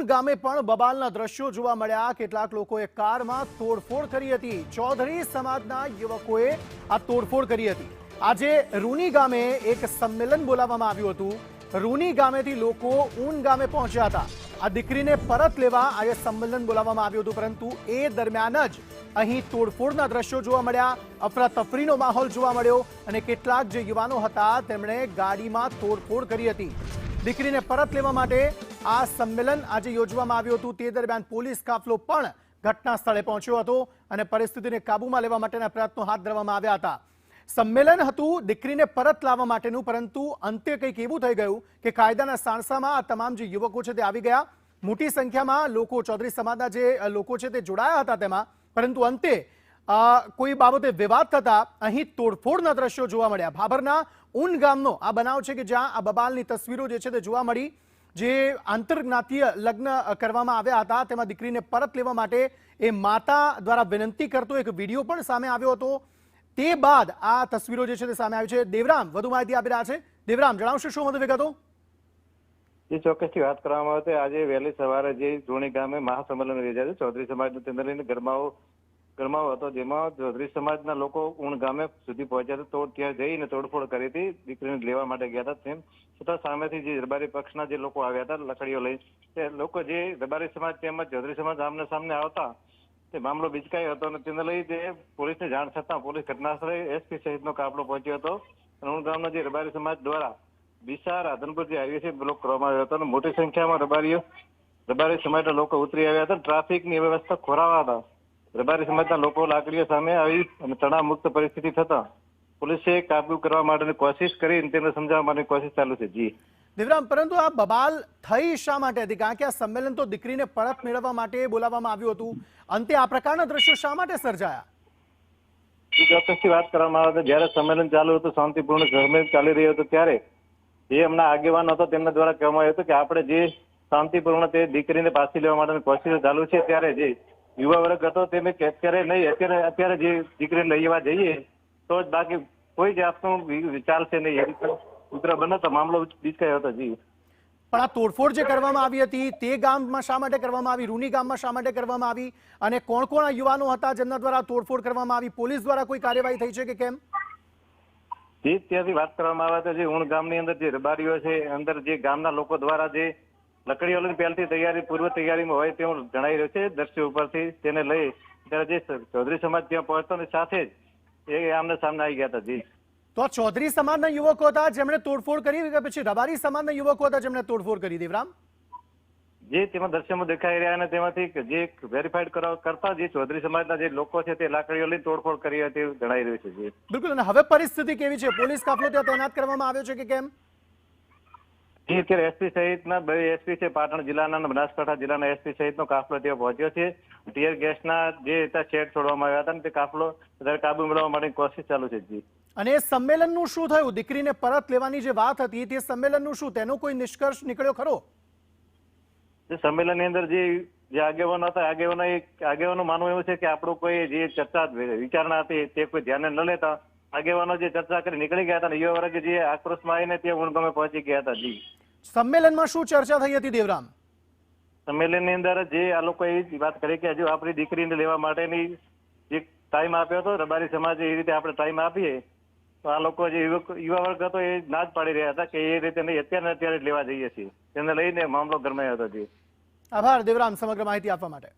ઊન ગામે પણ બબાલના દ્રશ્યો જોવા મળ્યા। કેટલાક લોકોએ કારમાં તોડફોડ કરી હતી। ચૌધરી સમાજના યુવકોએ આ તોડફોડ કરી હતી। આજે રૂની ગામે એક સંમેલન બોલાવવામાં આવ્યું હતું। રૂની ગામેથી લોકો ઊન ગામે પહોંચ્યા હતા। આ દીકરીને પરત લેવા આજે સંમેલન બોલાવવામાં આવ્યું હતું, પરંતુ એ દરમિયાન જ અહીં તોડફોડના દ્રશ્યો જોવા મળ્યા। અફરાતફરીનો માહોલ જોવા મળ્યો અને કેટલાક જે યુવાનો હતા તેમણે ગાડીમાં તોડફોડ કરી હતી। દીકરીને પરત લેવા માટે આ સંમેલન આજે યોજવામાં આવ્યું હતું। તે દરમિયાન પોલીસ કાફલો પણ ઘટના સ્થળે પહોંચ્યો હતો અને પરિસ્થિતિને કાબૂમાં લેવા માટેના પ્રયત્નો હાથ ધરવામાં આવ્યા હતા। સંમેલન હતું દીકરીને પરત લાવવા માટેનું, પરંતુ અંતે કંઈક એવું થઈ ગયું કે કાયદાના સાણસામાં આ તમામ જે યુવકો છે તે આવી ગયા। મોટી સંખ્યામાં લોકો, ચૌધરી સમાજના જે લોકો છે તે જોડાયા હતા તેમાં, પરંતુ અંતે કોઈ બાબતે વિવાદ થતા અહીં તોડફોડના દ્રશ્યો જોવા મળ્યા। ભાભરના ઊન ગામનો આ બનાવ છે કે જ્યાં આ બબાલની તસવીરો જે છે તે જોવા મળી। જે આંતરજ્ઞાતીય લગ્ન કરવામાં આવ્યા હતા તેમાં દીકરીને પરત લેવા માટે એ માતા દ્વારા વિનંતી કરતો એક વિડીયો પણ સામે આવ્યો હતો। તે બાદ આ તસવીરો જે છે તે સામે આવી છે। દેવરામ વધુ માહિતી આપી રહ્યા છે। દેવરામ, જણાવશો શું વધુ વિગતો? જે ચોક્કસથી વાત કરવામાં આવે, આજે વહેલી સવારે જે રૂણી ગામે મહાસંમેલન યોજાયું ચૌધરી સમાજનો, તેને લઈને ગરમાવો હતો, જેમાં ચૌધરી સમાજના લોકો ઊણ ગામે સુધી પહોંચ્યા તો ત્યાં જઈને તોડફોડ કરી હતી। દીકરીને લેવા માટે ગયા હતા। તેમ છતાં સામેથી જે રબારી પક્ષના જે લોકો આવ્યા હતા લકડીઓ લઈ, તે લોકો જે રબારી સમાજ તેમજ ચૌધરી સમાજ આમને સામને આવતા તે મામલો બિચકાયો હતો અને તેને લઈ તે પોલીસને જાણ થતાં પોલીસ ઘટનાસ્થળે એસપી સહિતનો કાફલો પહોંચ્યો હતો। ઊણ ગામના જે રબારી સમાજ દ્વારા વિશાળ રાધનપુર જે હાઈવે છે બ્લોક કરવામાં આવ્યો હતો અને મોટી સંખ્યામાં રબારી સમાજના લોકો ઉતરી આવ્યા હતા। ટ્રાફિકની વ્યવસ્થા ખોરાવા હતા। રબારી સમાજના લોકો લાકડીઓ સામે આવી અને તણાવ મુક્ત પરિસ્થિતિ થતા પોલીસે કાબુ કરવા માટેની કોશિશ કરી, તેને સમજાવવા માટેની કોશિશ ચાલુ છે। જી દેવરામ, પરંતુ આ બબાલ થઈ શા માટે હતી? કારણ કે આ સંમેલન તો દીકરીને પરત મેળવવા માટે બોલાવવામાં આવ્યું હતું, અંતે આ પ્રકારના દ્રશ્યો શા માટે સર્જાયા? ચોક્કસથી વાત કરવામાં આવે તો જયારે સંમેલન ચાલુ હતું, શાંતિપૂર્ણ સંમેલન ચાલી રહ્યું હતું, ત્યારે જે હમણાં આગેવાન હતો તેમના દ્વારા કહેવામાં આવ્યું હતું કે આપણે જે શાંતિપૂર્ણ તે દીકરીને પાછી લેવા માટેની કોશિશ ચાલુ છે, ત્યારે જે યુવા વર્ગ હતો તેને અત્યારે નહીં, અત્યારે જે દીકરીને લેવા જઈએ તો જ, બાકી કોઈ જાતનું ચાલશે નહીં, એ રીતે સૂત્ર બનતો મામલો બિચકાયો હતો। જી પણ આ તોડફોડ જે કરવામાં આવી હતી તે ગામમાં શા માટે કરવામાં આવી? રૂની ગામમાં શા માટે કરવામાં આવી? અને કોણ કોણ આ યુવાનો હતા જેમના દ્વારા તોડફોડ કરવામાં આવી? પોલીસ દ્વારા કોઈ કાર્યવાહી થઈ છે કે કેમ? જે ત્યાંથી વાત કરવામાં આવે તો જે ઊણ ગામની અંદર જે રબારીઓ છે, અંદર જે ગામના લોકો દ્વારા જે લકડીઓ લઈને પહેલથી તૈયારી, પૂર્વ તૈયારીમાં હોય તેવું જણાઈ રહ્યું છે દ્રશ્યો ઉપરથી। તેને લઈ ત્યારે જે ચૌધરી સમાજ ત્યાં પહોંચતો ને સાથે જ એ આમને સામને આવી ગયા હતા। જી તો ચૌધરી સમાજના યુવકો હતા જેમણે તોડફોડ કરી કે પછી રબારી સમાજના યુવકો હતા જેમણે તોડફોડ કરી? દેવરામ, જે તેમાં દ્રશ્યમાં દેખાઈ રહ્યા અને તેમાંથી જે વેરીફાઈડ કરતા જે ચૌધરી સમાજના જે લોકો છે તે લાકડીઓ લઈને તોડફોડ કરી હતી એવું જણાઈ રહ્યું છે। જી બિલકુલ। અને હવે પરિસ્થિતિ કેવી છે? પોલીસ કાફલો ત્યાં તૈનાત કરવામાં આવ્યો છે કે કેમ? જી અત્યારે એસપી સહિતના બે એસપી છે, પાટણ જિલ્લાના અને બનાસકાંઠા જિલ્લાના એસપી સહિતનો કાફલો ત્યાં પહોંચ્યો છે। ટીયર ગેસના જે શેડ છોડવામાં આવ્યા હતા ને તે કાફલો કાબુ મેળવવા માટેની કોશિશ ચાલુ છે। જી અને સંમેલનનું શું થયું? દીકરીને પરત લેવાની જે વાત હતી તે સંમેલનનું શું, તેનો કોઈ નિષ્કર્ષ નીકળ્યો ખરો? સંમેલનની અંદર જે આગેવાનો હતા, આગેવાનો માનવું એવું છે કે આપણું કોઈ જે ચર્ચા વિચારણા હતી તે કોઈ ધ્યાને ન લેતા આગેવાનો જે ચર્ચા કરી નીકળી ગયા હતા અને યુવા વર્ગ જે આક્રોશમાં આવીને ત્યાં ઊણ ગામે પહોંચી ગયા હતા। જી સંમેલનમાં શું ચર્ચા થઈ હતી દેવરામ? સંમેલનની અંદર જે આ લોકો એ વાત કરી કે હજુ આપણી દીકરીને લેવા માટેની જે ટાઈમ આપ્યો હતો રબારી સમાજે, એ રીતે આપણે ટાઈમ આપીએ તો આ લોકો જે યુવા વર્ગ હતો એ ના જ પાડી રહ્યા હતા કે એ રીતે નહીં, અત્યારે લેવા જઈએ છીએ। તેને લઈને મામલો ગરમાયો હતો। જી આભાર દેવરામ સમગ્ર માહિતી આપવા માટે।